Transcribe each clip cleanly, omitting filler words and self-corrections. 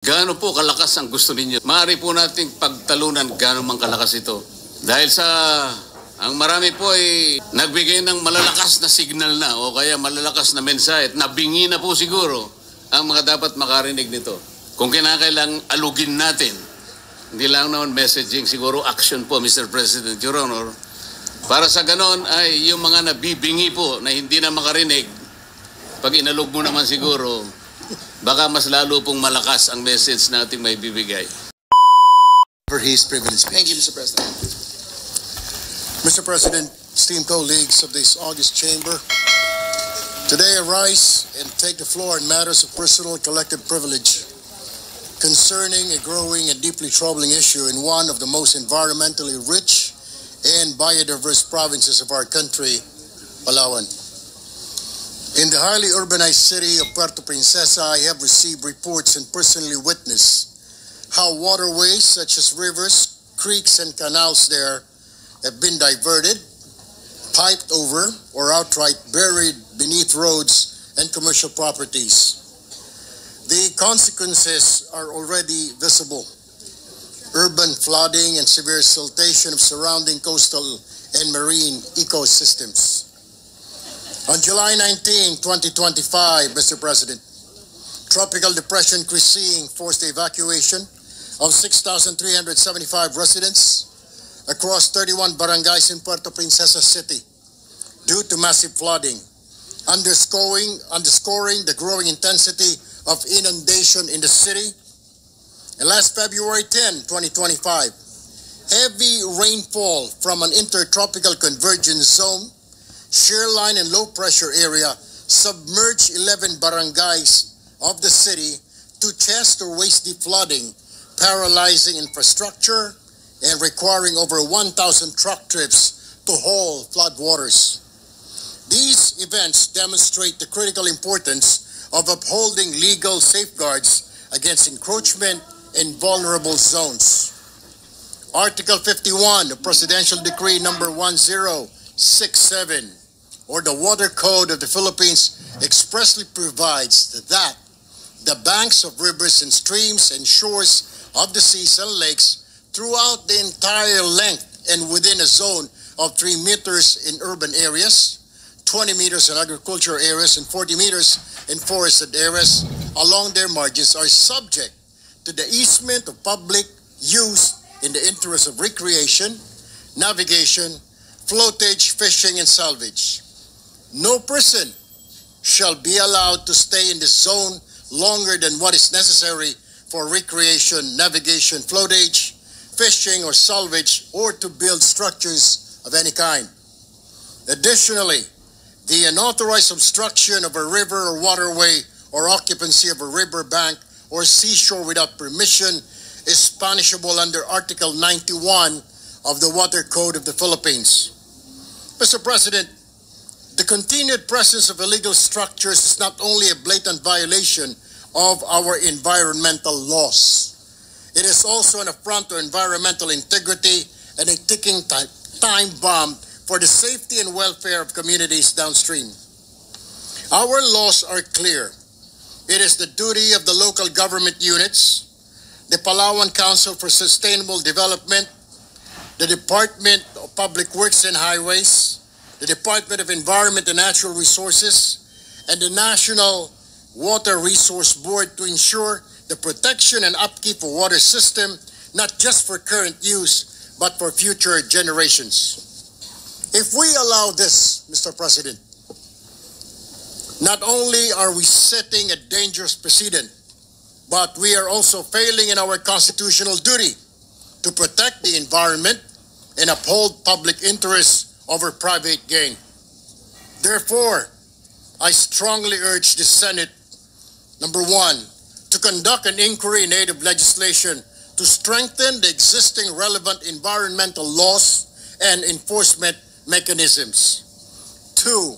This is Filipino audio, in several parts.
Gaano po kalakas ang gusto ninyo? Maaari po nating pagtalunan gaano mang kalakas ito. Dahil sa ang marami po ay nagbigay ng malalakas na signal na o kaya malalakas na mensahe at nabingi na po siguro ang mga dapat makarinig nito. Kung kinakailang alugin natin, hindi lang naman messaging, siguro action po, Mr. President, Your Honor. Para sa ganon ay yung mga nabibingi po na hindi na makarinig, pag inalog mo naman siguro, baka mas lalo pong malakas ang message natin may bibigay. For his privilege speech. Thank you, Mr. President. Mr. President, esteemed colleagues of this august chamber, today I rise and take the floor on matters of personal and collective privilege concerning a growing and deeply troubling issue in one of the most environmentally rich and biodiverse provinces of our country, Palawan. In the highly urbanized city of Puerto Princesa, I have received reports and personally witnessed how waterways such as rivers, creeks, and canals there have been diverted, piped over, or outright buried beneath roads and commercial properties. The consequences are already visible. Urban flooding and severe siltation of surrounding coastal and marine ecosystems. On July 19, 2025, Mr. President, Tropical Depression Christine forced the evacuation of 6,375 residents across 31 barangays in Puerto Princesa City due to massive flooding, underscoring the growing intensity of inundation in the city. And last February 10, 2025, heavy rainfall from an intertropical convergence zone, shear line and low pressure area submerged 11 barangays of the city to chest or waist deep flooding, paralyzing infrastructure and requiring over 1,000 truck trips to haul floodwaters. These events demonstrate the critical importance of upholding legal safeguards against encroachment in vulnerable zones. Article 51 of Presidential Decree number 1067, or the Water Code of the Philippines, expressly provides that the banks of rivers and streams and shores of the seas and lakes throughout the entire length and within a zone of 3 meters in urban areas, 20 meters in agricultural areas, and 40 meters in forested areas along their margins are subject to the easement of public use in the interest of recreation, navigation, floatage, fishing, and salvage. No person shall be allowed to stay in this zone longer than what is necessary for recreation, navigation, floatage, fishing, or salvage, or to build structures of any kind. Additionally, the unauthorized obstruction of a river or waterway or occupancy of a river bank or seashore without permission is punishable under Article 91 of the Water Code of the Philippines. Mr. President, the continued presence of illegal structures is not only a blatant violation of our environmental laws. It is also an affront to environmental integrity and a ticking time bomb for the safety and welfare of communities downstream. Our laws are clear. It is the duty of the local government units, the Palawan Council for Sustainable Development, the Department of Public Works and Highways, the Department of Environment and Natural Resources, and the National Water Resource Board to ensure the protection and upkeep of water system, not just for current use, but for future generations. If we allow this, Mr. President, not only are we setting a dangerous precedent, but we are also failing in our constitutional duty to protect the environment and uphold public interests over private gain. Therefore, I strongly urge the Senate, number one, to conduct an inquiry in aid of legislation to strengthen the existing relevant environmental laws and enforcement mechanisms. 2,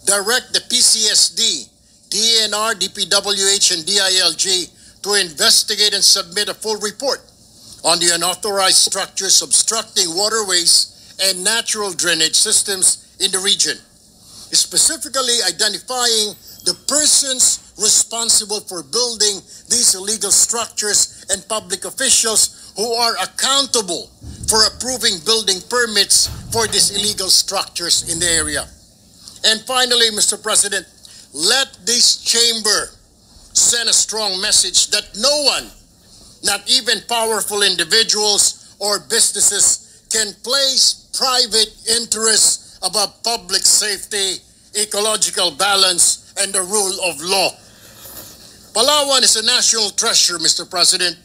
direct the PCSD, DENR, DPWH, and DILG to investigate and submit a full report on the unauthorized structures obstructing waterways and natural drainage systems in the region, specifically identifying the persons responsible for building these illegal structures and public officials who are accountable for approving building permits for these illegal structures in the area. And finally, Mr. President, let this chamber send a strong message that no one, not even powerful individuals or businesses, can place private interests above public safety, ecological balance, and the rule of law. Palawan is a national treasure, Mr. President.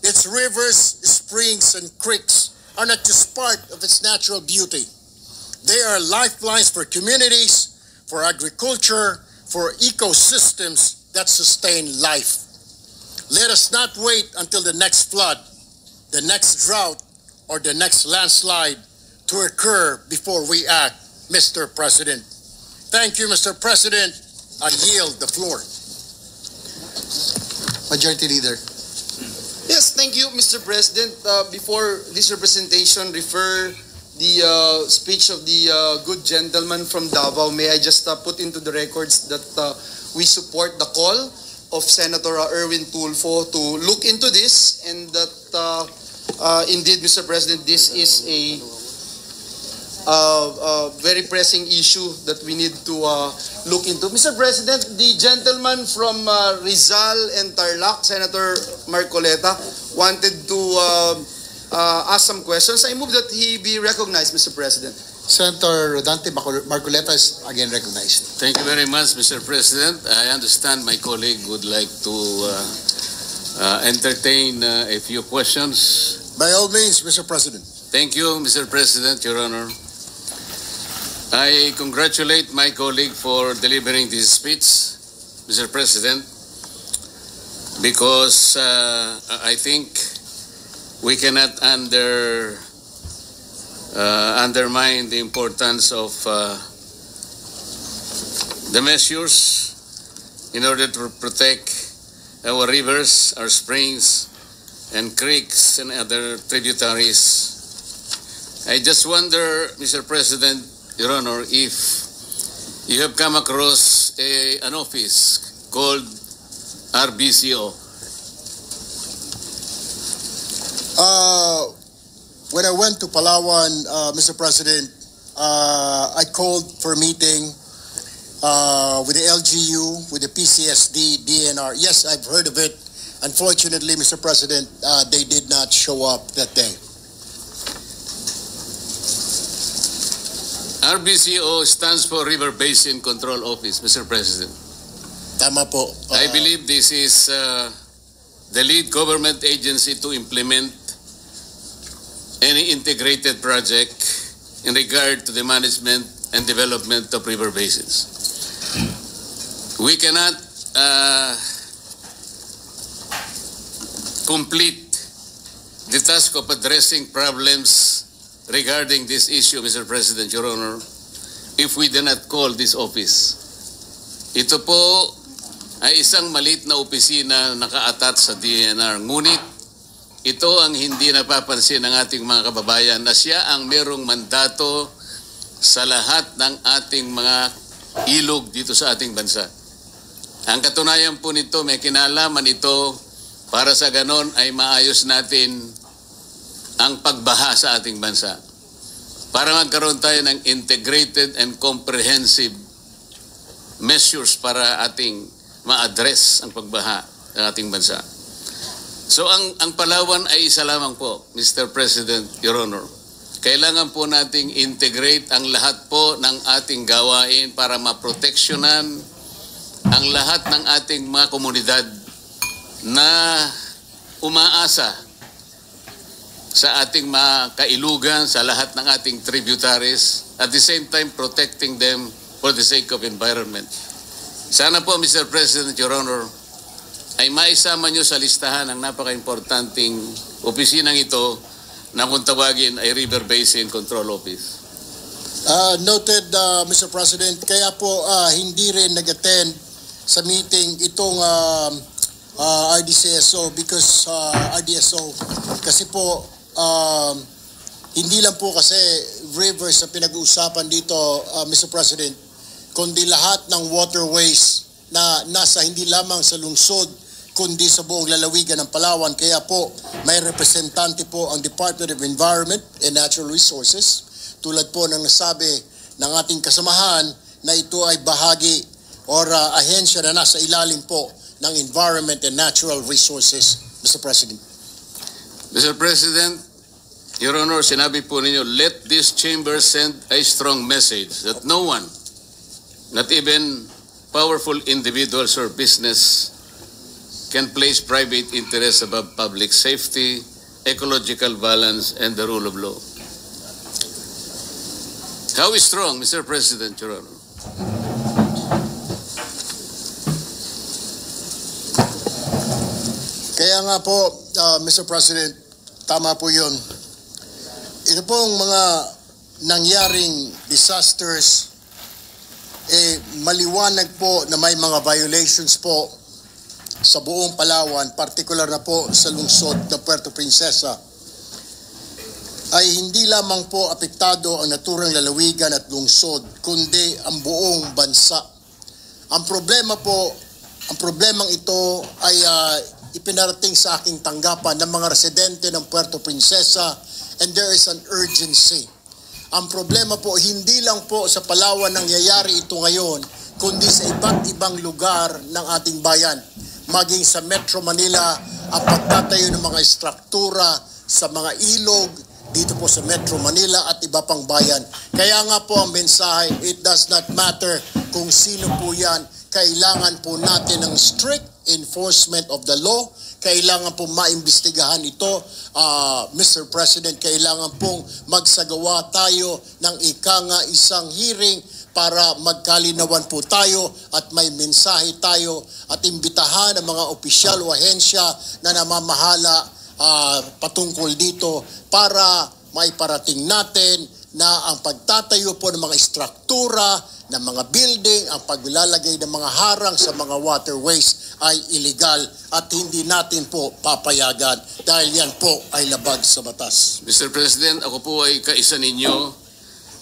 Its rivers, springs, and creeks are not just part of its natural beauty. They are lifelines for communities, for agriculture, for ecosystems that sustain life. Let us not wait until the next flood, the next drought, or the next landslide to occur before we act, Mr. President. Thank you, Mr. President. I yield the floor. Majority Leader. Yes, thank you, Mr. President. Before this representation refer the speech of the good gentleman from Davao, may I just put into the records that we support the call of Senator Erwin Tulfo to look into this, and that indeed, Mr. President, this is a very pressing issue that we need to look into. Mr. President, the gentleman from Rizal and Tarlac, Senator Marcoleta, wanted to ask some questions. I move that he be recognized, Mr. President. Senator Rodante Marcoleta is again recognized. Thank you very much, Mr. President. I understand my colleague would like to entertain a few questions. By all means, Mr. President. Thank you, Mr. President, Your Honor. I congratulate my colleague for delivering this speech, Mr. President, because I think we cannot undermine the importance of the measures in order to protect our rivers, our springs, and creeks and other tributaries. I just wonder, Mr. President, Your Honor, if you have come across an office called RBCO. When I went to Palawan, Mr. President, I called for a meeting with the LGU, with the PCSD, DNR. Yes, I've heard of it. Unfortunately, Mr. President, they did not show up that day. RBCO stands for River Basin Control Office, Mr. President. Tama po. I believe this is the lead government agency to implement any integrated project in regard to the management and development of river basins. We cannot complete the task of addressing problems regarding this issue, Mr. President, Your Honor, if we do not call this office. Ito po ay isang maliit na opisina naka-attach sa DNR. Ngunit ito ang hindi napapansin ng ating mga kababayan na siya ang merong mandato sa lahat ng ating mga ilog dito sa ating bansa. Ang katunayan po nito, may kinalaman ito para sa ganon ay maayos natin ang pagbaha sa ating bansa. Para magkaroon tayo ng integrated and comprehensive measures para ating ma-address ang pagbaha ng ating bansa. So ang Palawan ay isa lamang po, Mr. President, Your Honor. Kailangan po nating integrate ang lahat po ng ating gawain para maproteksyonan ang lahat ng ating mga komunidad na umaasa sa ating mga kailugan, sa lahat ng ating tributaries, at the same time protecting them for the sake of environment. Sana po, Mr. President, Your Honor, ay maisama nyo sa listahan ang napaka-importanting opisinang ito na kung tawagin ay River Basin Control Office. Noted, Mr. President. Kaya po hindi rin nag-attend sa meeting itong RDCSO because RDSO kasi po hindi lang po kasi rivers na pinag-uusapan dito, Mr. President, kundi lahat ng waterways na nasa hindi lamang sa lungsod kundi sa buong lalawigan ng Palawan. Kaya po may representante po ang Department of Environment and Natural Resources, tulad po ng nasabi ng ating kasamahan na ito ay bahagi or ahensya na nasa ilalim po ng Environment and Natural Resources, Mr. President. Mr. President, Your Honor, sinabi po ninyo, let this chamber send a strong message that no one, not even powerful individuals or business, can place private interests above public safety, ecological balance, and the rule of law. How is strong, Mr. President, Your Honor? Kaya nga po, Mr. President, tama po yun. Ito pong mga nangyaring disasters, maliwanag po na may mga violations po sa buong Palawan, particular na po sa lungsod ng Puerto Princesa, ay hindi lamang po apektado ang naturang lalawigan at lungsod, kundi ang buong bansa. Ang problemang ito ay ipinarating sa aking tanggapan ng mga residente ng Puerto Princesa, and there is an urgency. Ang problema po, hindi lang po sa Palawan nangyayari ito ngayon, kundi sa iba't ibang lugar ng ating bayan. Maging sa Metro Manila, ang pagtatayo ng mga struktura sa mga ilog, dito po sa Metro Manila at iba pang bayan. Kaya nga po ang mensahe, it does not matter kung sino po yan, kailangan po natin ng strict enforcement of the law, kailangan po maimbestigahan ito, Mr. President, kailangan pong magsagawa tayo ng isang hearing para magkalinawan po tayo at may mensahe tayo at imbitahan ang mga opisyal o ahensya na namamahala patungkol dito para maiparating natin na ang pagtatayo po ng mga struktura, ng mga building, ang paglalagay ng mga harang sa mga waterways ay illegal at hindi natin po papayagan dahil yan po ay labag sa batas. Mr. President, ako po ay kaisa ninyo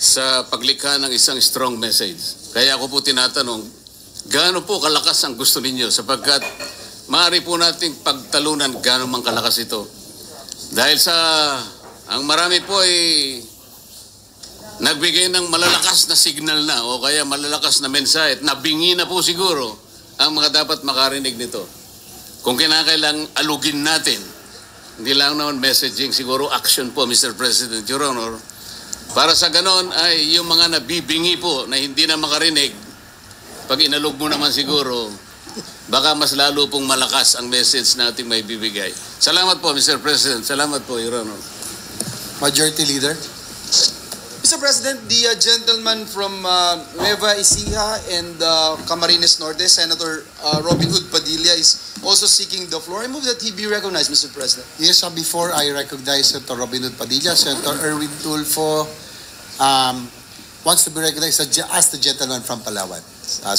sa paglikha ng isang strong message. Kaya ako po tinatanong, gaano po kalakas ang gusto ninyo sapagkat maaari po nating pagtalunan gaano mang kalakas ito. Dahil sa ang marami po ay nagbigay ng malalakas na signal na o kaya malalakas na mensahe at nabingi na po siguro ang mga dapat makarinig nito. Kung kinakailang alugin natin, hindi lang naman messaging, siguro action po, Mr. President, Your Honor. Para sa ganon ay yung mga nabibingi po na hindi na makarinig, pag inalog mo naman siguro, baka mas lalo pong malakas ang message natin may bibigay. Salamat po, Mr. President. Salamat po, Your Honor. Majority Leader. Mr. President, the gentleman from Nueva Ecija and Camarines Norte, Senator Robin Hood Padilla, is also seeking the floor. I move that he be recognized, Mr. President. Yes, before I recognize Senator Robin Hood Padilla, Senator Erwin Tulfo wants to be recognized as the gentleman from Palawan.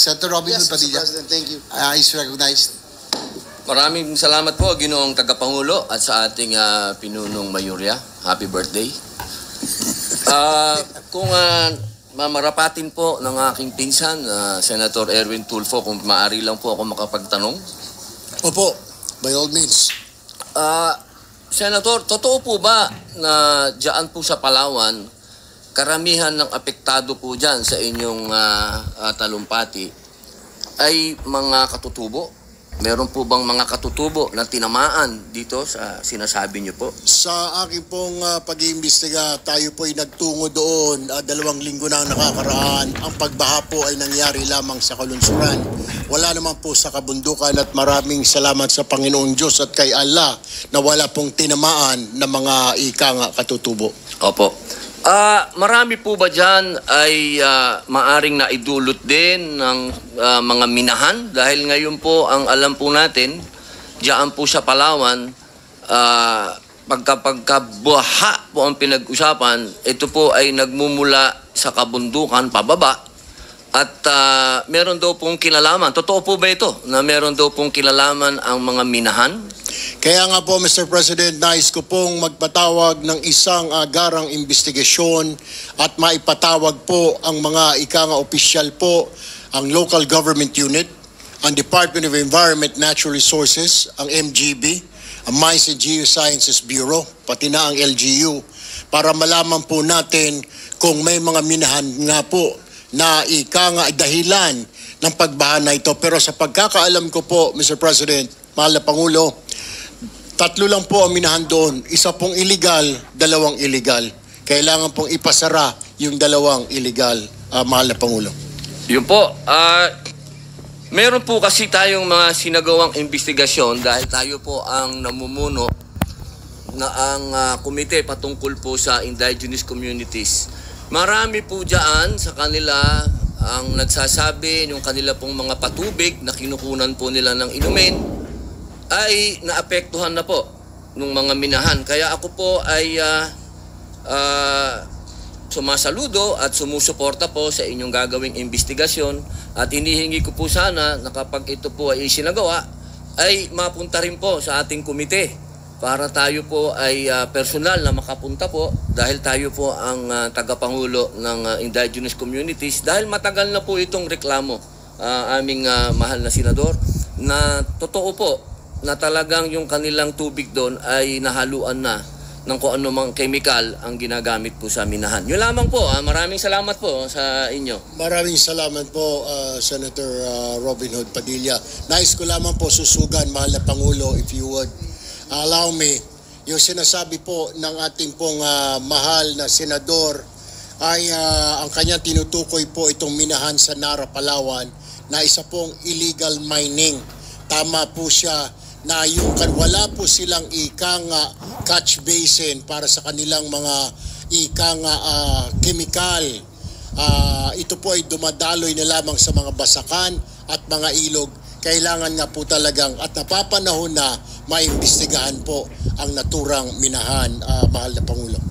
Senator Robin Hood Padilla, Mr. President, thank you. is recognized. Maraming salamat po, Ginoong Tagapangulo at sa ating pinunong Mayurya. Happy birthday. Kung mamarapatin po ng aking pinsan, Senator Erwin Tulfo, kung maaari lang po ako makapagtanong. Opo, by all means. Senator, totoo po ba na dyan po sa Palawan, karamihan ng apektado po dyan sa inyong talumpati ay mga katutubo? Meron po bang mga katutubo na tinamaan dito sa sinasabi niyo po? Sa aking pong pag-iimbestiga, tayo po ay nagtungo doon 2 linggo na nakakaraan. Ang pagbaha po ay nangyari lamang sa kalunsuran. Wala naman po sa kabundukan at maraming salamat sa Panginoong Diyos at kay Allah na wala pong tinamaan na mga katutubo. Opo. Marami po ba dyan ay maaring naidulot din ng mga minahan? Dahil ngayon po, ang alam po natin, dyan po sa Palawan, pagkabaha po ang pinag-usapan, ito po ay nagmumula sa kabundukan pababa. At meron daw pong kinalaman. Totoo po ba ito na meron daw pong kinalaman ang mga minahan? Kaya nga po, Mr. President, nais ko pong magpatawag ng isang agarang investigasyon at maipatawag po ang mga opisyal po, ang local government unit, ang Department of Environment Natural Resources, ang MGB, ang Mines and Geosciences Bureau, pati na ang LGU, para malaman po natin kung may mga minahan nga po na nga dahilan ng pagbaha na ito. Pero sa pagkakaalam ko po, Mr. President, mahal na Pangulo, 3 lang po ang minahan doon. Isa pong illegal, 2 illegal. Kailangan pong ipasara yung 2 illegal, mahal na Pangulo. Yun po. Meron po kasi tayong mga sinagawang investigasyon dahil tayo po ang namumuno na ang komite patungkol po sa indigenous communities. Marami po dyan sa kanila ang nagsasabi yung kanila pong mga patubig na kinukunan po nila ng inumin ay naapektuhan na po ng mga minahan. Kaya ako po ay sumasaludo at sumusuporta po sa inyong gagawing investigasyon at inihingi ko po sana na kapag ito po ay isinagawa ay mapunta rin po sa ating komite para tayo po ay personal na makapunta po dahil tayo po ang tagapangulo ng indigenous communities dahil matagal na po itong reklamo aming mahal na senador na totoo po na talagang yung kanilang tubig doon ay nahaluan na ng kung ano mang chemical ang ginagamit po sa minahan. Yun lamang po. Maraming salamat po sa inyo. Maraming salamat po, Senator Robin Hood Padilla. Nais ko lamang po susugan, mahal na Pangulo, if you would allow me, yung sinasabi po ng ating pong mahal na senador ay ang kanyang tinutukoy po itong minahan sa Nara, Palawan na isa pong illegal mining. Tama po siya na yung wala po silang catch basin para sa kanilang mga chemical. Ito po ay dumadaloy na lamang sa mga basakan at mga ilog. Kailangan nga po talagang at napapanahon na maimbestigahan po ang naturang minahan, mahal na Pangulo.